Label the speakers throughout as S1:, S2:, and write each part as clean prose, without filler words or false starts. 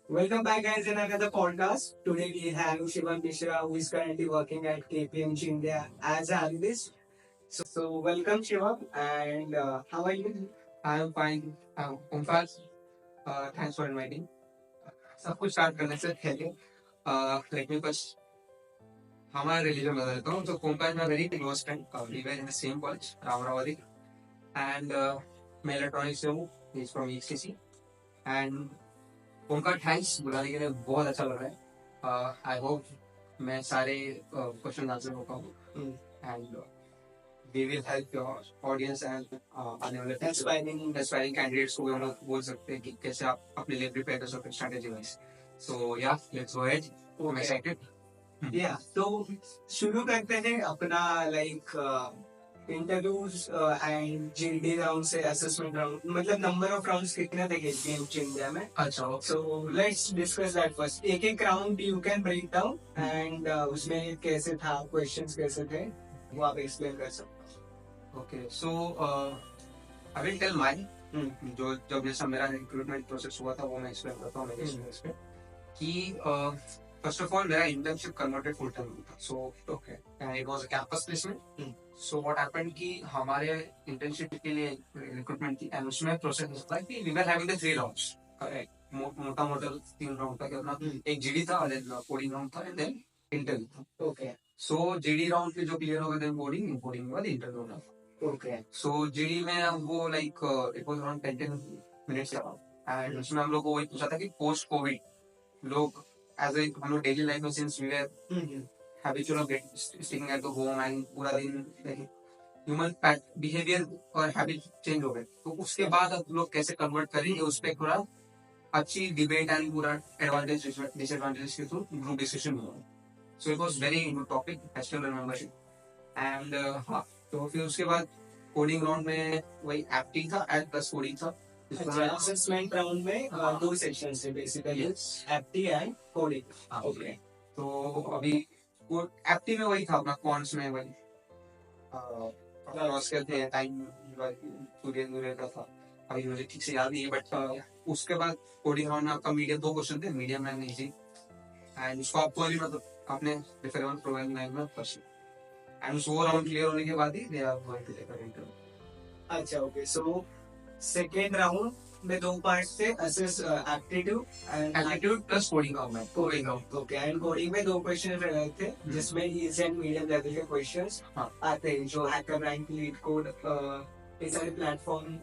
S1: Welcome back, guys, in another podcast. Today we have Shivam Mishra, who is currently working at KPMG India as an analyst. So, welcome, Shivam, and how are you?
S2: I am fine. Omkar, thanks for inviting. सब कुछ start करने से पहले let me first हमारा religion बता देता हूँ. तो Omkar is my very close friend. We were in the same college Ramravati and मैं इलेक्ट्रॉनिक्स से हूँ. He is from ECC. And Omkar thanks बुलाने के लिए बहुत अच्छा लग रहा है. आई होप मैं सारे क्वेश्चन आंसर हो पाऊँ and we will help your audience and आने वाले aspiring candidates को भी हम लोग बोल सकते हैं कि कैसे आप अपने लिए प्रिपेयर कर सकते हैं strategy wise. So ya let's go ahead. I am excited.
S1: या तो शुरू करते हैं अपना इंटरव्यूज एंड जीडी राउंड से असेसमेंट राउंड, मतलब नंबर ऑफ राउंड्स कितने थे गेम इंडिया में.
S2: अच्छा.
S1: So let's discuss that first. एक एक round you can break down and उसमें कैसे था, क्वेश्चंस कैसे थे, वो आप एक्सप्लेन कर सकते हो.
S2: Okay. So I will tell my जो जब जैसा मेरा रिक्रूटमेंट प्रोसेस हुआ था वो मैं एक्सप्लेन करता हूँ मेरे एक्सपीरियंस पे कि फर्स्ट ऑफ ऑल मेरा इंटर्नशिप कन्वर्टेड फुल टाइम था. So okay it was a campus placement. So what happened कि हमारे इंटर्नशिप के लिए रिक्रूटमेंट थी एंड उसमें प्रोसेस था कि we were having the 3 rounds. Correct. मोटा मोटा 3 राउंड था. अपना एक जीडी था, देन कोडिंग राउंड था एंड देन इंटरव्यू था.
S1: ओके.
S2: सो जीडी राउंड पे जो क्लियर हो गए देन कोडिंग कोडिंग के बाद इंटरव्यू होना.
S1: ओके.
S2: सो जीडी में वो like it was around 10 minutes का एंड उसमें हम लोग को वही पूछा था कि पोस्ट कोविड लोग एज ए हम लोग डेली लाइफ में since we were habitual of staying at the home and पूरा दिन ह्यूमन बिहेवियर और हैबिट चेंज हो गए. तो उसके बाद अब लोग कैसे कन्वर्ट करेंगे उस पर थोड़ा अच्छी डिबेट एंड पूरा एडवांटेज डिसएडवांटेज के थ्रू ग्रुप डिस्कशन हुआ. So it was very good topic. I still remember it. And हाँ, तो फिर उसके बाद कोडिंग राउंड में वही एप्टी था एंड प्लस कोडिंग था.
S1: असेसमेंट राउंड में दो सेक्शंस थे बेसिकली, एप्टी एंड कोडिंग. ओके.
S2: तो अभी वो एप्टी में वही था अपना क्वांट्स में वही लॉस करते हैं टाइम सूर्य का था. अभी मुझे ठीक से याद नहीं है बट उसके बाद कोडिंग राउंड में आपका मीडियम 2 क्वेश्चन थे. मीडियम एंड इजी एंड उसको आपको अभी मतलब आपने रेफरेंस प्रोवाइड में क्वेश्चन एंड उस वो राउंड क्लियर होने के बाद ही they are going to take a interview.
S1: अच्छा. ओके. सो सेकेंड राउंड में दो पार्ट्स थे, assess aptitude
S2: aptitude plus coding round.
S1: Coding round. Okay. And coding में दो क्वेश्चन रहे थे जिसमें इजी एंड मीडियम लेवल के क्वेश्चंस आते हैं जो हैकर रैंक, लीड कोड, ये सारे प्लेटफॉर्म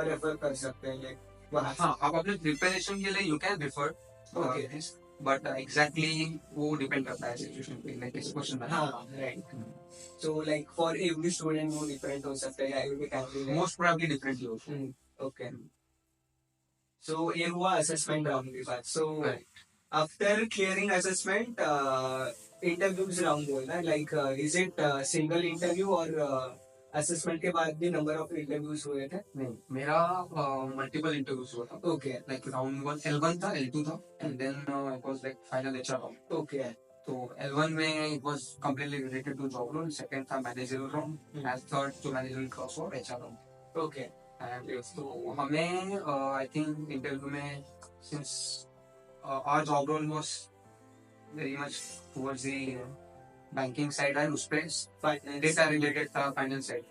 S1: रेफर कर सकते हैं. लाइक
S2: हाँ, आप अपने प्रिपरेशन के लिए you can refer. Okay. But exactly वो डिपेंड करता है सिचुएशन पे, लाइक इस क्वेश्चन में.
S1: हाँ, right. So like for every student वो डिफरेंट हो सकता है, every candidate
S2: most probably differently हो.
S1: ओके. सो ये हुआ असेसमेंट राउंड के बाद. So after clearing assessment interviews round बोलना है, like is it single interview और असेसमेंट के बाद भी नंबर ऑफ इंटरव्यूज हुए थे?
S2: नहीं, मेरा मल्टीपल इंटरव्यूज हुआ था.
S1: ओके.
S2: लाइक राउंड 1 L1 था, L2 था and then it was like final HR round.
S1: Okay.
S2: तो L1 में it was completely related to job role. Second था मैनेजरियल राउंड एंड थर्ड जो मैनेजरियल क्रॉस हुआ HR round.
S1: Okay.
S2: And तो हमें I think interview में since our job role was very much towards the banking side and उस पे data related था finance side.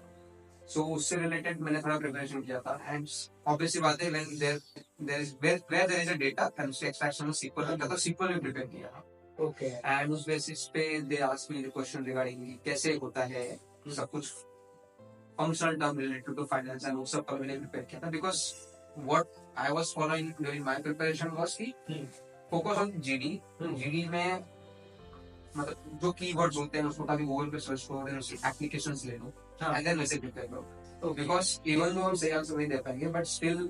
S2: So उससे रिलेटेड मैंने थोड़ा प्रिपरेशन किया था एंड ऑब्वियसली बात है when there is a data and उससे एक्सट्रैक्शन सीक्वल का, तो सीक्वल में प्रिपेयर किया था.
S1: ओके.
S2: एंड उस बेसिस पे they asked me the question regarding कैसे होता है सब कुछ functional term related to finance and वो सब पर मैंने प्रिपेयर किया था. Because what I was following during my preparation was की फोकस ऑन जीडी. जीडी में मतलब जो कीवर्ड्स होते हैं उसको ताकि गूगल पे सर्च करो, देन उसकी एप्लीकेशंस ले लो एंड देन वैसे प्रिपेयर करो. बिकॉज इवन दो हम सही आंसर नहीं दे पाएंगे but still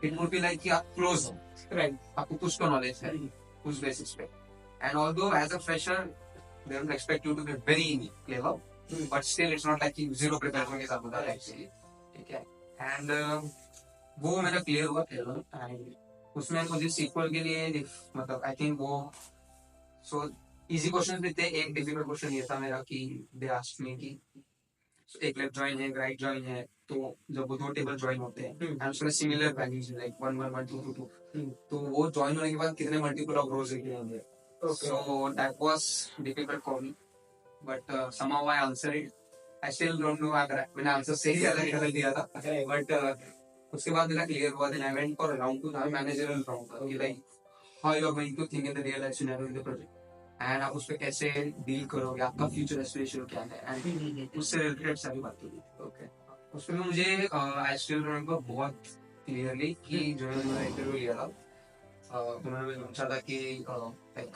S2: it would be like कि आप क्लोज हो.
S1: राइट.
S2: आपको कुछ तो नॉलेज है उस बेसिस पे. And although as a fresher they don't expect you to be very clever but still it's not like कि जीरो प्रिपरेशन के साथ होता है एक्चुअली. ठीक है. एंड वो मेरा क्लियर हुआ एंड उसमें मुझे सीक्वल के लिए मतलब आई थिंक वो सो इजी क्वेश्चन भी थे. एक डिफिकल्ट क्वेश्चन ये था मेरा कि दे आस्क्ड मी कि एक लेफ्ट ज्वाइन है, एक राइट ज्वाइन है, तो जब वो 2 टेबल ज्वाइन होते हैं एंड उसमें सिमिलर वैल्यूज लाइक 1 1 1 2 2 2, तो वो ज्वाइन होने के बाद कितने मल्टीपल ऑफ रोज निकले होंगे. So that was difficult for me, but somehow I answered it. I still don't know अगर मैंने आंसर सही या गलत दिया था, but उसके बाद मेरा क्लियर हुआ. Then I went for round 2 था, मैनेजरल राउंड था, कि like how you are going to think in the real life scenario in the project, and आप उस पे कैसे डील करोगे, आपका फ्यूचर एस्पिरेशन क्या है, एंड उससे रिलेटेड सारी बातें हुई. ओके, उसमें मुझे आई स्टिल रिमेम्बर बहुत क्लियरली कि जो मैंने इंटरव्यू लिया था, उन्होंने मुझे पूछा था कि like,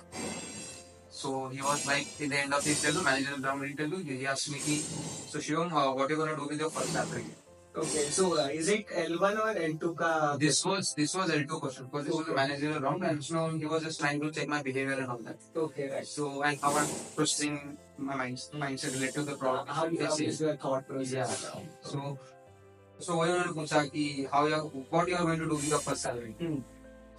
S2: so he was like in the end of the interview, manager round interview, he asked me कि so Shivam, what you gonna do with your first salary?
S1: Okay, so is it L1 or L2 का?
S2: This was L2 question, because this was a managerial round, and so he was just trying to check my behavior and all that.
S1: Okay, right.
S2: So and how I'm processing my mindset related to the problem.
S1: How is your thought process?
S2: Yeah. So वही उन्होंने पूछा कि what you are going to do with your first salary?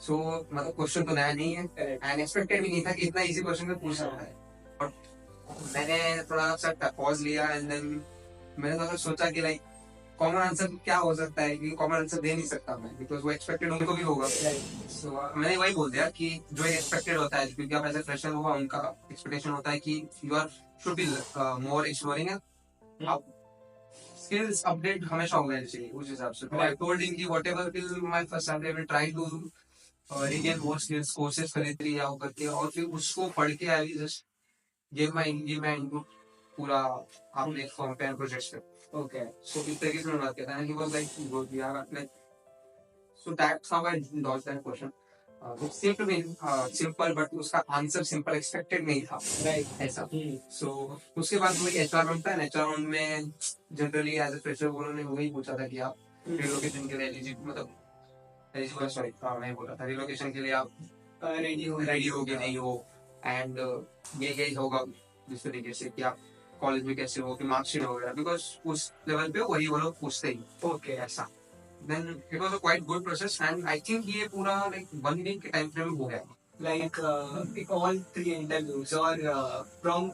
S2: So मतलब question तो नया नहीं है, and expected भी नहीं था कि इतना इजी क्वेश्चन में पूछ सकता है. बट मैंने थोड़ा सा पॉज लिया, एंड देन मैंने थोड़ा सोचा कि लाइक कॉमन आंसर क्या हो सकता है, क्योंकि कॉमन आंसर दे नहीं सकता मैं, बिकॉज वो एक्सपेक्टेड उनको भी होगा. सो मैंने वही बोल दिया कि जो एक्सपेक्टेड होता है, क्योंकि आप एज ए फ्रेशर हुआ, उनका एक्सपेक्टेशन होता है कि you are should be more exploring, आप स्किल्स अपडेट हमेशा होना चाहिए उस हिसाब से. तो आई टोल्ड हिम कि whatever will my first salary, I will try to regain more skills, courses खरीद लिया हो करके, और फिर उसको पढ़ के I just give my input पूरा आपने फॉर्म पे प्रोजेक्ट्स पे. ओके, सो इस तरीके से मैं बात करता है. He was like good, we are like, so that's how I dodge that question. It seem to be simple, but उसका आंसर सिंपल एक्सपेक्टेड नहीं था, राइट, ऐसा. सो उसके बाद वही एचआर राउंड था. एचआर राउंड में जनरली एज ए फ्रेशर उन्होंने वही पूछा था कि आप रिलोकेशन के लिए एलिजिबल, सॉरी मैं बोल रहा था, रिलोकेशन के लिए आप रेडी हो कि नहीं हो, एंड ये होगा जिस तरीके से कि आप कॉलेज में कैसे हो, कि मार्कशीट वगैरह, बिकॉज उस लेवल पे वही वो लोग पूछते ही. ओके, ऐसा. Then it was a quite good process, and I think ये पूरा लाइक 1 वीक के टाइम फ्रेम में हो गया.
S1: Like all 3 interviews or from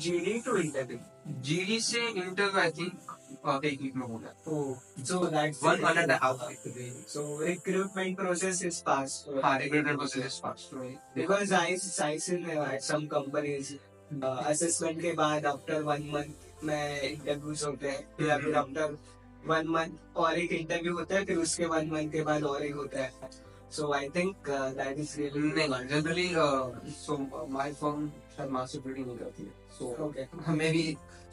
S1: GD to interview?
S2: GD से इंटरव्यू आई थिंक 1 वीक में हो गया.
S1: Oh, so that's
S2: 1.5 week.
S1: So recruitment process is fast.
S2: हाँ, recruitment process is fast.
S1: Because I seen at some companies assessment के बाद after 1 month में interviews होते हैं, या फिर after 1 month और एक interview होता है, फिर उसके 1 month के बाद और एक होता है. So I think that is really
S2: नहीं, generally so my firm शायद master pretty नहीं करती है. So
S1: okay.
S2: maybe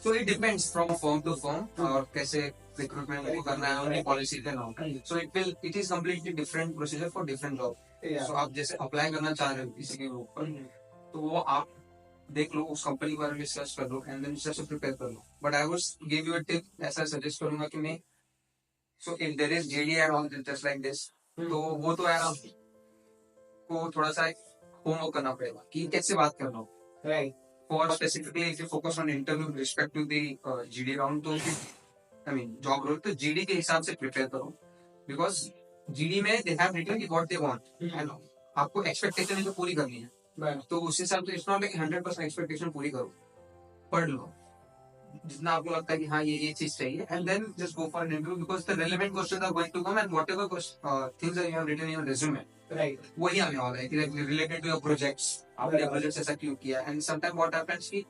S2: so it depends from firm to firm और कैसे recruitment को करना है, उनकी policy का नाम. So it is completely different procedure for different job.
S1: Yeah.
S2: So आप जैसे apply करना चाह रहे हो किसी के ऊपर, तो वो आप देख लो, उस कंपनी के बारे में रिसर्च कर लो, एंड देन रिसर्च प्रिपेयर कर लो. But I would give you a tip, ऐसा सजेस्ट करूंगा कि मैं, so if there is JD and all just like this, तो वो तो यार आपको थोड़ा सा होमवर्क करना पड़ेगा कि कैसे बात करना हो,
S1: right.
S2: For specifically if you focus on interview with respect to the GD round, तो I mean job role, तो GD के हिसाब से प्रिपेयर करो, because GD में they have written what they want, and आपको एक्सपेक्टेशन जो पूरी करनी है, तो उस हिसाब से इट्स नॉट लाइक 100% एक्सपेक्टेशन पूरी करो, पढ़ लो जितना आपको लगता है कि हाँ ये चीज चाहिए, and then just go for an interview, because the relevant questions are going to come, and whatever things are you have written in your resume, right, वही आने वाला है कि रिलेटेड टू योर प्रोजेक्ट्स, आपने प्रोजेक्ट्स ऐसा क्यों किया. And some time what happens कि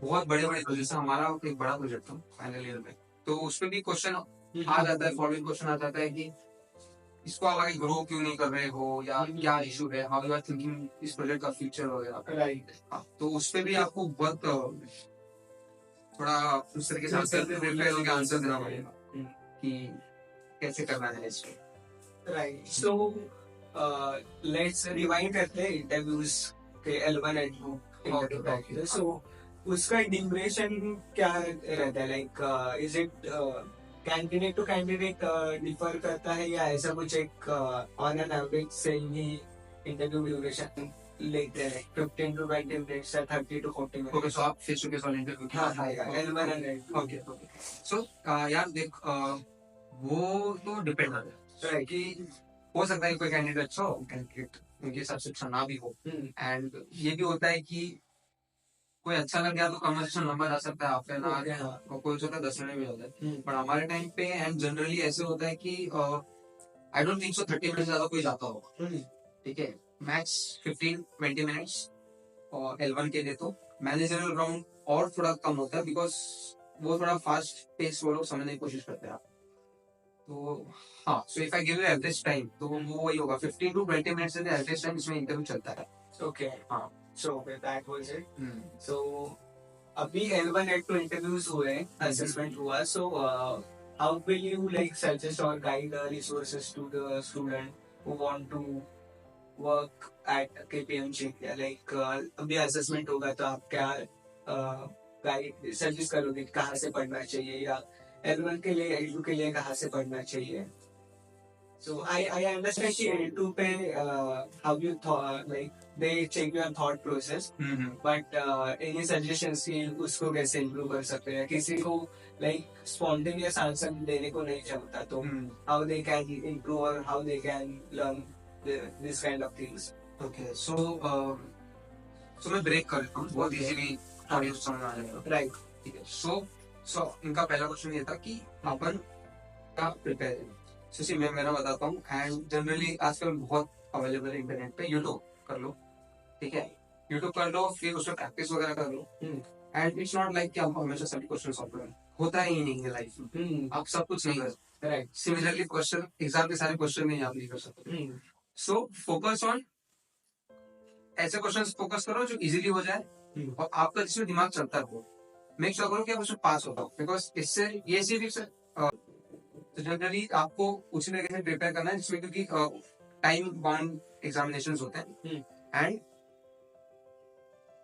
S2: बहुत बड़े प्रोजेक्ट्स, हमारा एक बड़ा प्रोजेक्ट था फाइनल ईयर में, तो उसमें भी क्वेश्चन आ जाता है, फॉलोइंग क्वेश्चन आ जाता है कि इसको आप आगे ग्रो क्यों नहीं कर रहे हो, या क्या इशू है, हाउ यू आर थिंकिंग इस प्रोजेक्ट का फ्यूचर वगैरह, राइट. तो उस पे भी आपको बहुत थोड़ा उस तरीके से प्रिपेयर होकर आंसर देना पड़ेगा कि कैसे करना है इसको,
S1: राइट. सो लेट्स रिवाइंड करते हैं इंटरव्यूज के L1 L2 इंटरव्यू. सो उसका ड्यूरेशन क्या रहता है, like is it candidate to candidate differ करता है, या ऐसा कुछ एक ऑन एन एवरेज से ही इंटरव्यू ड्यूरेशन लेते हैं 15 to 20 minutes या 30 to 40 minutes?
S2: ओके, सो आप फेस टू फेस वाले इंटरव्यू
S1: हाँ L1 and L2.
S2: ओके. सो यार देख, वो तो डिपेंड करता है कि हो सकता है कोई कैंडिडेट अच्छा हो, कैंडिडेट उनके हिसाब से अच्छा ना भी हो, एंड ये भी होता है कि कोई अच्छा लग गया तो कन्वर्सेशन लंबा जा सकता है, आपके ना
S1: Okay, हाँ.
S2: और कोई होता है 10 मिनट में होता है।
S1: हम्म.
S2: पर हमारे टाइम पे एंड जनरली ऐसे होता है कि I don't think so 30 minute ज्यादा कोई जाता होगा,
S1: हम्म.
S2: ठीक है, मैक्स 15-20 मिनट्स। और L1 के लिए तो मैनेजरल राउंड और थोड़ा कम होता है, बिकॉज वो थोड़ा फास्ट पेस वो लोग समझने की कोशिश करते हैं। तो हाँ, so if I give you average time तो वो वही होगा 15 to 20 मिनट्स एवरेज टाइम इसमें इंटरव्यू चलता है।
S1: Okay.
S2: हाँ।
S1: So that was it.
S2: Hmm.
S1: So अभी L1 L2 interviews हुए, assessment हुआ. So how will you like suggest or guide resources to the student who want to work at KPMG? Like अभी assessment होगा तो आप क्या guide suggest करोगे कि कहाँ से पढ़ना चाहिए, या L1 के लिए L2 के लिए कहाँ से पढ़ना चाहिए? So I understand कि L2 पे how you thought, like they check your thought process. But any suggestions की उसको कैसे इम्प्रूव कर सकते हैं? किसी को लाइक स्पॉन्टेनियस आंसर देने को नहीं चाहता, तो हाउ दे कैन इम्प्रूव और how they can learn this kind of things?
S2: Okay, so मैं ब्रेक कर देता हूँ, बहुत इजीली ऑडियंस समझ आ जाएगा।
S1: राइट.
S2: ठीक है, सो इनका पहला क्वेश्चन ये था कि अपन का प्रिपेयर है। सो मैं मेरा बताता हूँ, एंड जनरली आजकल बहुत अवेलेबल है इंटरनेट पे, यूट्यूब कर लो, ठीक है, यूट्यूब कर लो, फिर उसमें प्रैक्टिस वगैरह कर लो। एंड इट्स नॉट लाइक कि आप हमेशा सभी क्वेश्चन सॉल्व करें, होता ही नहीं है लाइफ में, आप सब कुछ नहीं कर सकते।
S1: राइट.
S2: सिमिलरली क्वेश्चन एग्जाम के सारे क्वेश्चन नहीं आप नहीं कर सकते। सो फोकस ऑन ऐसे क्वेश्चन फोकस करो जो इजीली हो जाए, और आपका जिसमें दिमाग चलता है मेक श्योर करो कि आप उसमें पास होता हो, बिकॉज इससे ये सिर्फ तो जनरली आपको उसी तरीके से प्रिपेयर करना है जिसमें, क्योंकि टाइम बाउंड एग्जामिनेशंस होते हैं एंड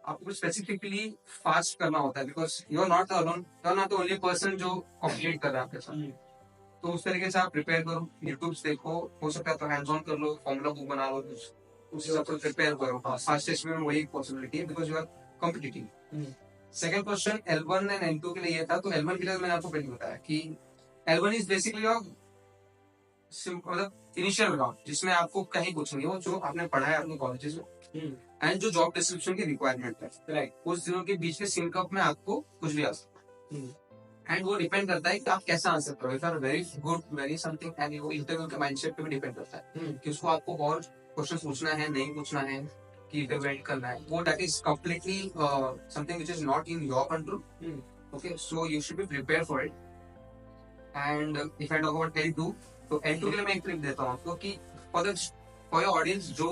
S2: आपको स्पेसिफिकली फास्ट करना होता है, because you are not alone, you are not the only person जो कॉम्पिट कर रहा है आपके साथ। तो उस तरीके से आप प्रिपेयर करो, यूट्यूब देखो, हो सकता है तो हैंड्स ऑन कर लो, फॉर्मूला बुक बना लो, उसी सब कुछ प्रिपेयर करो। फास्टेस्ट में वही पॉसिबिलिटी है, because you are competitive. Second question L1 and L2 के लिए ये था, तो L1 के लिए मैंने आपको पहले बताया कि L1 इज बेसिकली मतलब इनिशियल राउंड, जिसमें आपको कहीं कुछ नहीं हो, जो आपने पढ़ा है अपने कॉलेजेस में एंड जो जॉब डिस्क्रिप्शन की रिक्वायरमेंट है, राइट, उस दिनों के बीच में सिंकअप में आपको कुछ भी आ सकता है। एंड वो डिपेंड करता है कि आप कैसा आंसर करो, if are very good very something, and वो इंटरव्यू के माइंडसेट पे भी डिपेंड करता है कि उसको आपको और क्वेश्चन पूछना है, नहीं पूछना है, कि डिपेंड करना है, वो that is completely something which is not in your control. Okay, so you should be prepare for it. And if I talk about L2, तो L2 के लिए मैं एक ट्रिक देता हूँ आपको कि फॉर योर ऑडियंस जो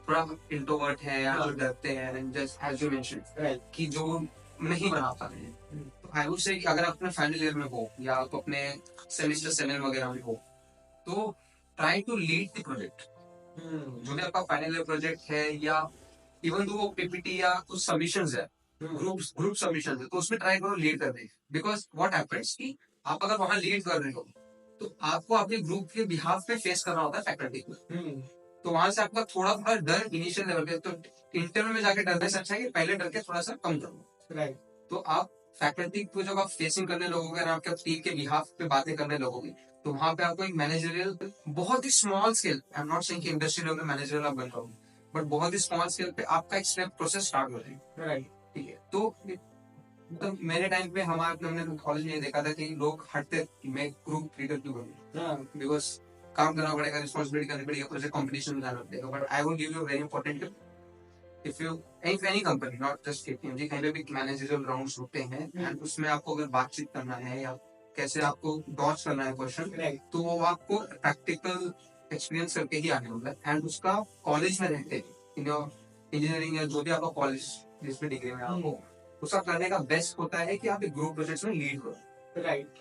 S2: थोड़ा इंट्रोवर्ट है या जो डरते हैं, and just as you mention कि जो नहीं बना पा रहे हैं, तो आई वुड से अगर आप अपने फाइनल ईयर में हो या आप अपने सेमेस्टर 7 वगैरह में हो, तो try to lead the project. जो भी आपका फाइनल ईयर प्रोजेक्ट है, या इवन दो वो पीपीटी या कुछ सबमिशंस है, ग्रुप सबमिशन है, तो उसमें ट्राई करो लीड करने, बिकॉज व्हाट हैपेंस कि आप अगर वहां लीड कर रहे हो तो आपको अपने ग्रुप के बिहाफ पे फेस करना होता है फैकल्टी को, तो वहां से आपका थोड़ा थोड़ा डर इनिशियल लेवल पे, तो इंटरव्यू में जाके डरने से अच्छा है कि पहले डर के थोड़ा सा कम करो। राइट, तो आप फैकल्टी को जब आप फेसिंग करने लगोगे, अगर आपके टीम के बिहाफ पे बातें करने लगोगे, तो वहां पे आपको एक मैनेजरियल बहुत ही small scale, I am not saying कि इंडस्ट्री लेवल में मैनेजरियल आप बन पाओगे, बट बहुत ही स्मॉल स्केल पे आपका एक स्टेप प्रोसेस स्टार्ट हो जाएगा। राइट, ठीक है, तो मेरे टाइम पे हमने कॉलेज में देखा था कि लोग हटते, मैं ग्रुप लीडर क्यों बनूं, बिकॉज काम करना पड़ेगा, रिस्पॉन्सिबिलिटी करनी पड़ेगी, प्रोजेक्ट कंपटीशन में जाना पड़ेगा। But I will give you very important tip, if you any company, not just KPMG, कहीं पे भी मैनेजरियल राउंड्स होते हैं एंड उसमें आपको अगर बातचीत करना है या कैसे आपको डॉच करना है क्वेश्चन, तो वो आपको प्रैक्टिकल एक्सपीरियंस करके ही आने वाला है, एंड उसका कॉलेज में रहते इन इंजीनियरिंग या जो भी आपका कॉलेज जिसमें डिग्री में आपको उसका करने का बेस्ट होता है कि आप एक ग्रुप प्रोजेक्ट में लीड करो। राइट,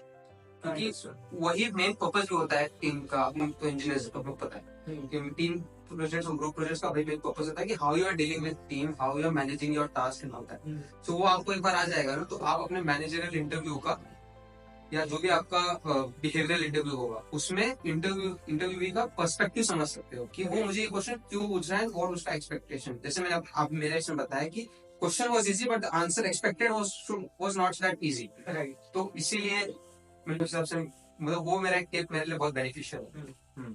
S2: क्योंकि वही मेन पर्पस जो होता है टीम का, तो इंजीनियर्स को पता है कि टीम प्रोजेक्ट्स और ग्रुप प्रोजेक्ट्स का वही मेन पर्पस होता है कि how you are dealing with team, how you are managing your task and all that. So वो आपको एक बार आ जाएगा ना, तो आप अपने मैनेजरियल इंटरव्यू का या जो भी आपका बिहेवियरल इंटरव्यू होगा, उसमें इंटरव्यू का पर्सपेक्टिव समझ सकते हो कि वो मुझे ये क्वेश्चन क्यों पूछ रहा है और उसका एक्सपेक्टेशन। जैसे मैंने आप मेरे इसमें बताया कि question was easy but the answer expected was not that easy. Right, तो इसीलिए मेरे हिसाब से मतलब वो मेरा एक टिप मेरे लिए बहुत बेनिफिशियल है।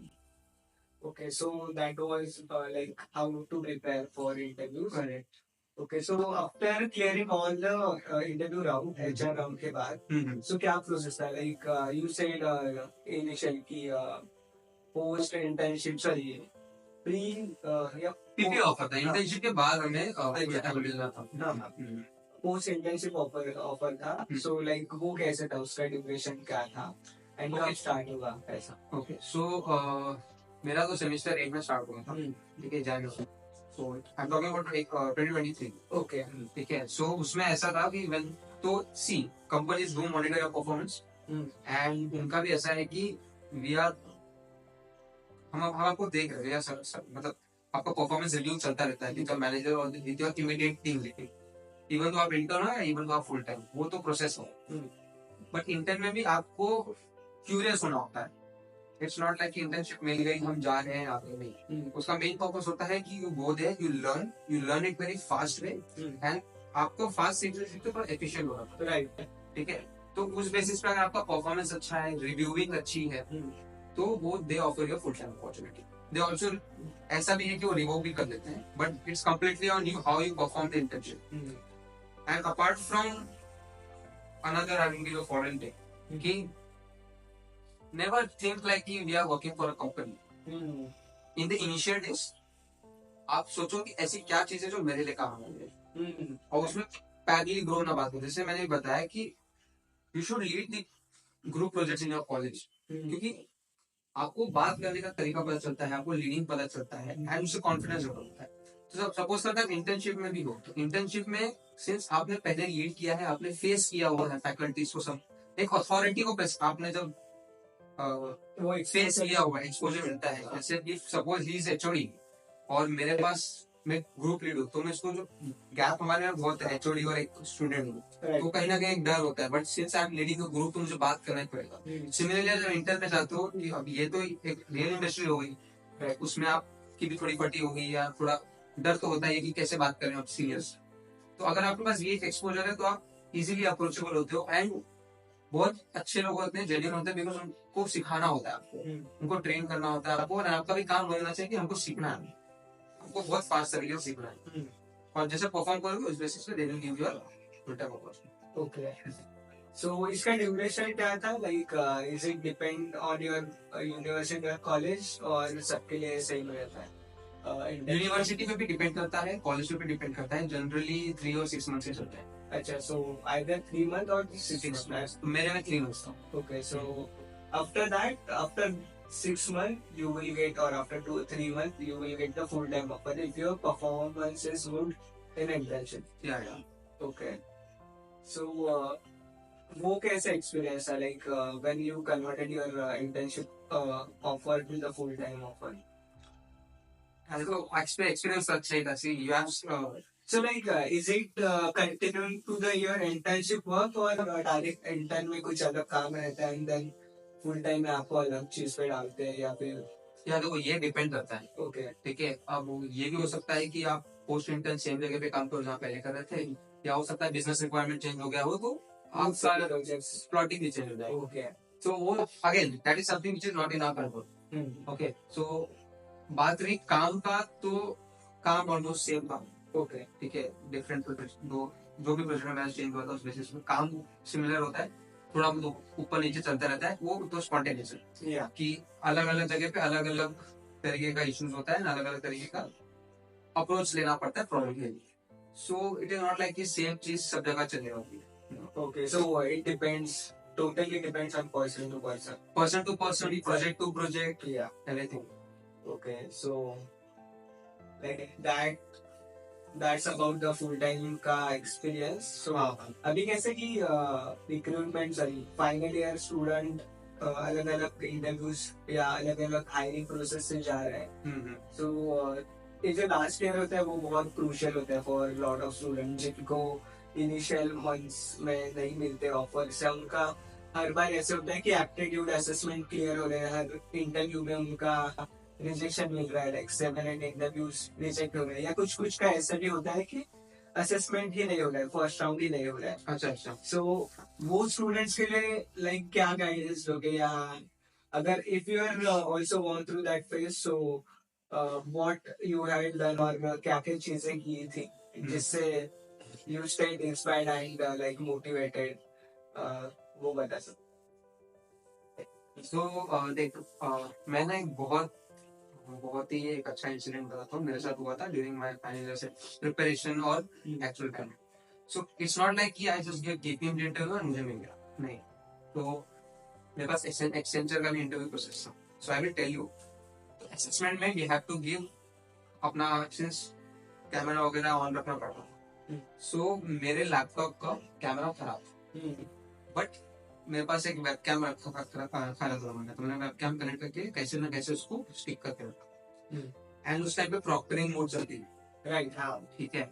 S1: Okay, so that was like how to prepare for interviews.
S2: Correct.
S1: Okay, so after clearing all the interview round, HR round के बाद, so क्या process था? Like you said initial की post internship sorry pre या
S2: PP offer था, internship के बाद हमें मिलना था।
S1: हाँ पोस्ट इंटर्नशिप ऑफर था। सो लाइक वो कैसे था, उसका ड्यूरेशन क्या था एंड कब स्टार्ट हुआ ऐसा?
S2: ओके सो मेरा तो सेमेस्टर 1 में स्टार्ट हुआ था, ठीक है, जनवरी। So I am talking about 2023।
S1: Okay
S2: ठीक है, सो उसमें ऐसा था कि व्हेन तो see companies do monitor your performance and उनका भी ऐसा है कि वी आर हम आपको देख रहे हैं मतलब आपका परफॉर्मेंस रिव्यू चलता रहता है विद मैनेजर और with your immediate team lead, even तो आप इंटर्न हो या इवन तो आप फुल टाइम, वो तो प्रोसेस हो। बट इंटर्न में भी आपको क्यूरियस होना होता है। इट्स नॉट लाइक इंटर्नशिप मिल गई हम जा रहे हैं आगे नहीं, उसका मेन पर्पस होता है कि you go there, you learn it very fast way and आपको फास्ट सीखते सीखते थोड़ा एफिशिएंट होना पड़ता है,
S1: राइट।
S2: ठीक है। तो उस बेसिस पे अगर आपका परफॉर्मेंस अच्छा है, रिव्यूइंग अच्छी है, तो वो दे offer you full time opportunity. They also ऐसा भी है कि वो रिवोक भी कर देते हैं, but it's completely on you how you perform the internship. And apart from another I will give a foreign thing कि never think like we are working for a company in the initial days। आप सोचो कि ऐसी क्या चीज है जो मेरे लिए काम आएगी और उसमें पैरेलली ग्रो ना बात हो। जैसे मैंने बताया कि you should lead the group projects in your college, क्योंकि आपको बात करने का तरीका पता चलता है, आपको लीडिंग पता चलता है एंड उससे कॉन्फिडेंस होता है। तो सपोज करता है इंटर्नशिप में भी हो, तो इंटर्नशिप में सिंस आपने पहले लीड किया है, आपने फेस किया हुआ है फैकल्टीज को, सब एक अथॉरिटी को आपने जब वो फेस लिया हुआ एक्सपोजर मिलता है। जैसे कि सपोज ही इज एचओडी और मेरे पास मैं ग्रुप लीड हूँ, तो मैं इसको जो गैप हमारे में बहुत है एचओडी और एक स्टूडेंट हूँ, तो कहीं ना कहीं एक डर होता है। But since I am leading a group तो मुझे बात करना ही पड़ेगा। सिमिलरली जब इंटर में जाते हो कि अब ये तो एक रियल इंडस्ट्री हो गई, उसमें आपकी भी थोड़ी फटी होगी या थोड़ा डर तो होता है कि कैसे बात करें आप सीनियर्स। तो अगर आपके पास ये एक एक्सपोजर है तो आप इजीली अप्रोचेबल होते हो एंड बहुत अच्छे लोग होते हैं, जेन्युइन होते हैं, बिकॉज उनको सिखाना होता है आपको, उनको ट्रेन करना होता है आपको, और आपका भी काम होना चाहिए कि हमको सीखना है, आपको बहुत फास्ट तरीके से सीखना है और जैसे परफॉर्म करोगे उस बेसिस पे they will give you full time opportunity.
S1: Okay so इसका ड्यूरेशन क्या था? Like is it depend on your university और कॉलेज और सबके लिए सेम रहता है?
S2: यूनिवर्सिटी पे भी डिपेंड करता है, कॉलेज पे भी डिपेंड करता है, जनरली 3 और 6 मंथ से चलता है।
S1: अच्छा सो आइदर 3 month और 6 months?
S2: मेरे में 3 मंथ्स था।
S1: Okay, so after that, after 6 months, you will get, or after 2 3 months, you will get the full time offer if your performance is good in internship.
S2: या
S1: Okay, so वो कैसा experience है? Like when you converted your internship offer to the full time offer.
S2: देखो experience अच्छा ही था। See you have
S1: So like, is it continuing to the your internship work or direct intern में कुछ अलग काम रहता है and then full time में आपको अलग चीज पे डालते हैं या फिर?
S2: या देखो ये डिपेंड करता है,
S1: ओके
S2: ठीक है। अब ये भी हो सकता है कि आप पोस्ट इंटर्न सेम जगह पे काम करो जहाँ पहले कर रहे थे, या हो सकता है बिजनेस रिक्वायरमेंट चेंज हो गया हो तो आपका प्लॉटिंग भी चेंज हो जाएगा।
S1: ओके
S2: तो वो again that is something which is not in our control. Okay so बात रही काम का, तो काम ऑलमोस्ट सेम था,
S1: ओके
S2: ठीक है। डिफरेंट प्रोजेक्ट जो भी प्रोजेक्ट में चेंज हुआ था उस बेसिस पे काम सिमिलर होता है, थोड़ा बहुत ऊपर नीचे चलता रहता है, वो तो स्पॉन्टेनियस है
S1: या
S2: कि अलग अलग जगह पे अलग अलग तरीके का इश्यूज होता है, अलग अलग तरीके का अप्रोच लेना पड़ता है प्रॉब्लम के लिए। So it is not like कि सेम चीज सब जगह चलने वाली है।
S1: Okay so it depends, totally depends on person to person.
S2: Person to person, project to project,
S1: Yeah.
S2: Everything.
S1: Okay, so like that's about the full time का experience. So अभी कैसे कि recruitment sorry final year student अलग अलग interviews या अलग अलग hiring process से जा रहे हैं। सो ये जो लास्ट ईयर होता है वो बहुत क्रूशियल होता है फॉर लॉट ऑफ स्टूडेंट जिनको इनिशियल मंथ्स में नहीं मिलते ऑफर से। उनका हर बार ऐसे होता है कि एप्टीट्यूड असेसमेंट क्लियर हो रहे हैं, हर इंटरव्यू में उनका रिजेक्शन मिल रहा है, लाइक 7 8 इंटरव्यूज रिजेक्ट हो रहे हैं, या कुछ कुछ का ऐसा भी होता है कि असेसमेंट ही नहीं हो रहा है, फर्स्ट राउंड ही नहीं हो रहा है।
S2: अच्छा अच्छा।
S1: सो वो स्टूडेंट्स के लिए लाइक क्या गाइडेंस दोगे, या अगर if you are also gone through that phase, so what you had done और क्या क्या चीजें की थी जिससे you state inspired and like motivated, वो बता सकते?
S2: सो देख, मैंने एक बहुत ही एक अच्छा इंसिडेंट बताता हूँ, मेरे साथ हुआ था ड्यूरिंग माय फाइनल से प्रिपरेशन और actual time. So it's not like कि I just give KPM interview और मुझे मिल गया, नहीं। तो मेरे पास एक्सेंचर का भी इंटरव्यू प्रोसेस था। So I will tell you, assessment में यू हैव टू गिव अपना सिंस कैमरा वगैरह ऑन रखना पड़ता। सो मेरे लैपटॉप का कैमरा खराब था, बट मेरे पास एक वेबकैम रखा था मैंने, तो मैंने वेबकैम कनेक्ट करके कैसे ना कैसे उसको स्टिक करके रखा। एंड उस टाइम पे प्रॉक्टरिंग मोड चलती है,
S1: राइट, हाँ।
S2: ठीक है।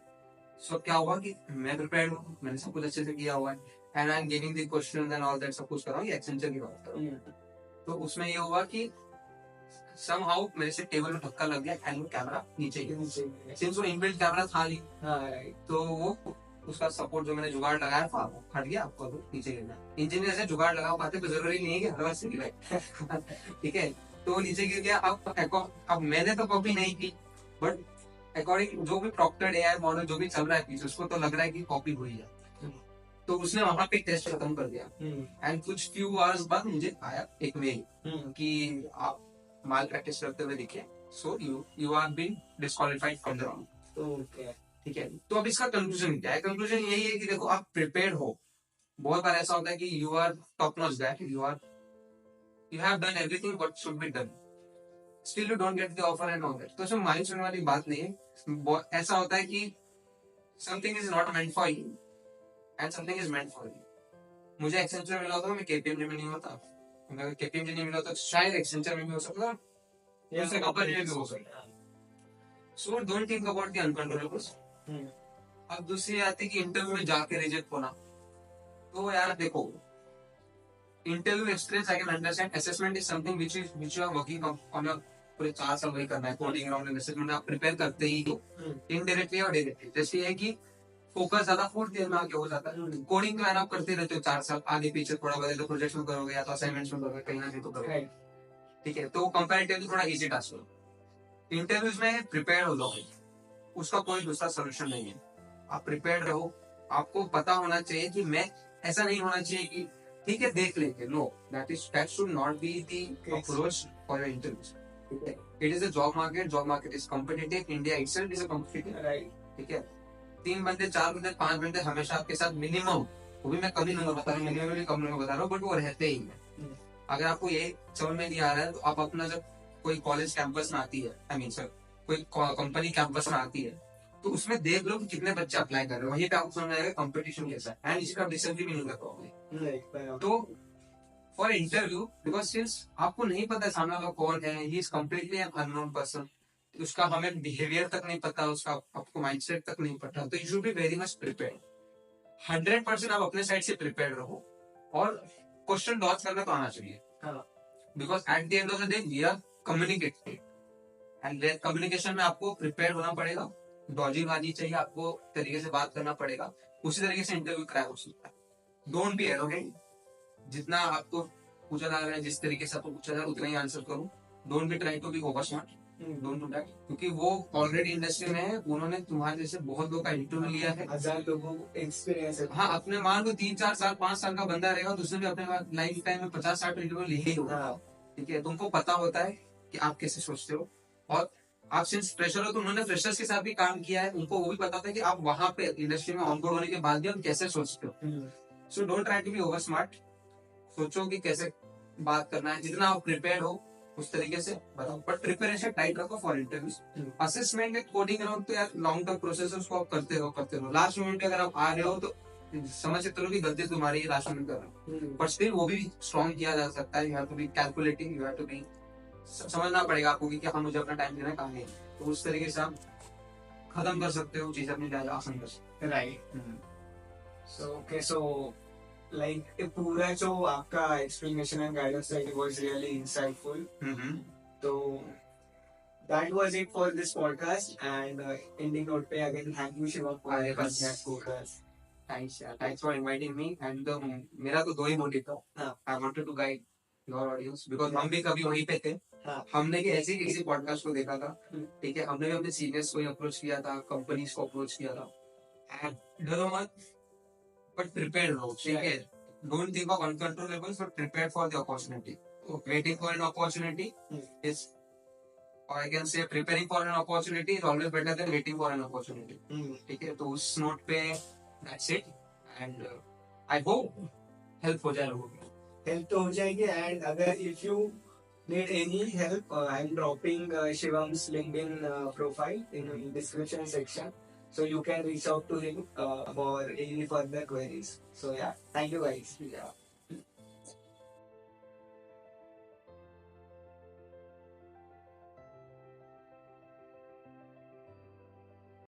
S2: सो क्या हुआ कि मैं प्रिपेयर्ड हूँ, मैंने सब कुछ अच्छे से किया हुआ है, and I am giving the question and all that, सब कुछ कर रहा हूँ, ये एक्सेंचर की बात कर रहा हूँ। तो उसमें ये हुआ कि समहाउ मेरे से टेबल में धक्का लग गया एंड वो कैमरा नीचे गिरा। सिंस वो इनबिल्ट कैमरा था नहीं,
S1: राइट,
S2: तो वो उसका सपोर्ट जो मैंने जुगाड़ लगाया था वो फट गया, आपको तो नीचे गिरना। इंजीनियर से जुगाड़ लगा पाते तो जरूरी नहीं है कि हर से गिरे। ठीक है, तो वो नीचे गिर गया। अब मैंने तो कॉपी नहीं की, बट अकॉर्डिंग जो भी प्रॉक्टर्ड एआई मॉडल जो भी चल रहा है पीछे, उसको तो लग रहा है कि कॉपी हुई है। तो उसने वहां पे टेस्ट खत्म कर दिया एंड कुछ फ्यू आवर्स बाद मुझे आया एक मेल कि आप माल प्रैक्टिस करते हुए दिखे, so you are been disqualified from the round.
S1: Okay,
S2: ठीक है, तो अब इसका कंक्लूजन क्या है? कंक्लूजन यही है कि देखो, आप प्रिपेयर हो। बहुत बार ऐसा होता है कि you are top notch, that you have done everything what should be done, still you don't get the offer and all that. तो इसमें माइंड सुनने वाली बात नहीं है। ऐसा होता है कि something is not meant for you and something is meant for you. मुझे एक्सेंचर मिला होता, मैं केपीएमजी में नहीं होता। अगर केपीएमजी नहीं मिला तो शायद एक्सेंचर में भी हो सकता, दूसरे कंपनी में भी हो सकता। So don't think about the uncontrollables. अब दूसरी आती है कि इंटरव्यू में जाके रिजेक्ट होना। तो यार देखो, interview experience I can understand, assessment is something which you are working on your, पूरे 4 साल वही करना है, कोडिंग राउंड एंड असेसमेंट आप प्रिपेयर करते ही हो, इनडायरेक्टली और डायरेक्टली। जैसे ये है कि फोकस ज्यादा फोर्थ ईयर में आके हो जाता है। कोडिंग तो आप करते रहते हो 4 साल, आगे पीछे थोड़ा बदल तो प्रोजेक्ट में करोगे या तो असाइनमेंट्स में करोगे, कहीं ना कहीं तो करोगे। ठीक है, तो कंपैरेटिवली थोड़ा इजी टास्क हो। इंटरव्यूज में प्रिपेयर हो जाओ, उसका कोई दूसरा सोल्यूशन नहीं है। आप प्रिपेयर रहो, आपको पता होना चाहिए कि मैं, ऐसा नहीं होना चाहिए कि ठीक है देख लेंगे, no, that should not be the approach for your interviews. ठीक है, it is a job market is competitive, India itself is a competitive, right. ठीक है, 3 बंदे 4 बंदे 5 बंदे हमेशा आपके साथ मिनिमम, वो भी मैं कभी नंबर बता रहा हूँ, मिनिमम भी कम नंबर बता रहा हूँ, बट वो रहते ही है। अगर आपको ये समझ में नहीं आ रहा है, तो आप अपना जब कोई कॉलेज कैंपस में आती है, आई मीन सर कोई कंपनी कैंपस में आती है, तो उसमें देख लो कि कितने बच्चे अप्लाई कर रहे हो, वहीं पे आपको समझ आएगा कंपटीशन कैसा है, एंड इसका डिसीजन भी नहीं कर पाओगे। तो फॉर इंटरव्यू, बिकॉज सिंस आपको नहीं पता सामने वाला कौन है, he is completely an unknown person, उसका हमें बिहेवियर तक नहीं पता, उसका आपको माइंडसेट तक नहीं पता, तो you should be very much prepared. 100% आप अपने साइड से प्रिपेयर रहो, और क्वेश्चन डॉच करना तो आना चाहिए, because at the end of the day we are communicating, and communication में आपको प्रिपेयर होना पड़ेगा, डॉजिंग आनी चाहिए, आपको तरीके से बात करना पड़ेगा, उसी तरीके से इंटरव्यू क्रैक हो सकता है। डोंट बी एरोगेंट, जितना आपको पूछा जा रहा है, जिस तरीके से आपको पूछा जा रहा है उतना ही आंसर करो। Don't be try to be over smart, don't do that, क्योंकि वो ऑलरेडी इंडस्ट्री में है, उन्होंने तुम्हारे जैसे बहुत लोगों का इंटरव्यू लिया है,
S1: 1000 लोगों को एक्सपीरियंस है।
S2: हाँ, अपने मान लो 3-4 साल 5 साल का बंदा रहेगा, तो उसने भी अपने लाइफ टाइम में 50-60 इंटरव्यू लिए ही होगा। ठीक है, तुमको पता होता है कि आप कैसे सोचते हो, और आप सिंस फ्रेशर हो तो उन्होंने फ्रेशर्स के साथ भी काम किया है, उनको वो भी पता था कि आप वहां पे इंडस्ट्री में ऑनबोर्ड होने के बाद भी आप कैसे सोचते हो। So don't try to be over smart, सोचो कि कैसे बात करना है, जितना आप प्रिपेयर हो उस तरीके से बताओ, बट प्रिपरेशन टाइट रखो फॉर इंटरव्यूज। असेसमेंट में कोडिंग राउंड तो यार लॉन्ग टर्म प्रोसेस है, उसको आप करते रहो। लास्ट मोमेंट पे अगर आप आ रहे हो तो समझ सकते हो कि गलती तुम्हारी है, लास्ट मोमेंट कर रहे हो, बट स्टिल वो भी स्ट्रॉन्ग किया जा सकता है। You have to be calculating, you have to be, समझना पड़ेगा आपको कि हाँ मुझे अपना टाइम देना है, कहाँ है, तो उस तरीके से आप खत्म कर सकते हो चीज अपनी ज्यादा आसान कर सकते,
S1: राइट। सो like पूरा जो आपका explanation and guidance that was really insightful. So that was it for this podcast, and ending note पे again thank you Shiva for
S2: अरे बस।
S1: that podcast.
S2: Thanks for inviting me, and मेरा तो 2 ही motive था, I wanted to guide your audience, because हम भी कभी वहीं पे थे।
S1: हाँ।
S2: हमने भी ऐसे ही किसी पॉडकास्ट को देखा था, ठीक है, हमने भी अपने सीनियर्स को अप्रोच किया था, कंपनीज को अप्रोच किया था, एंड डरो मत, बट प्रिपेयर रहो, ठीक है। Don't think of uncontrollables, but prepare for the opportunity. Waiting for an opportunity is, or I can say preparing for an opportunity is always better than waiting for an opportunity. ठीक है, तो उस note पे that's it, and I hope help हो जाए लोगों की।
S1: Help तो हो जाएगी, एंड अगर if you need any help, I'm dropping Shivam's LinkedIn profile in description section, so you can reach out to him for any further queries. So yeah, thank you guys.
S2: Yeah.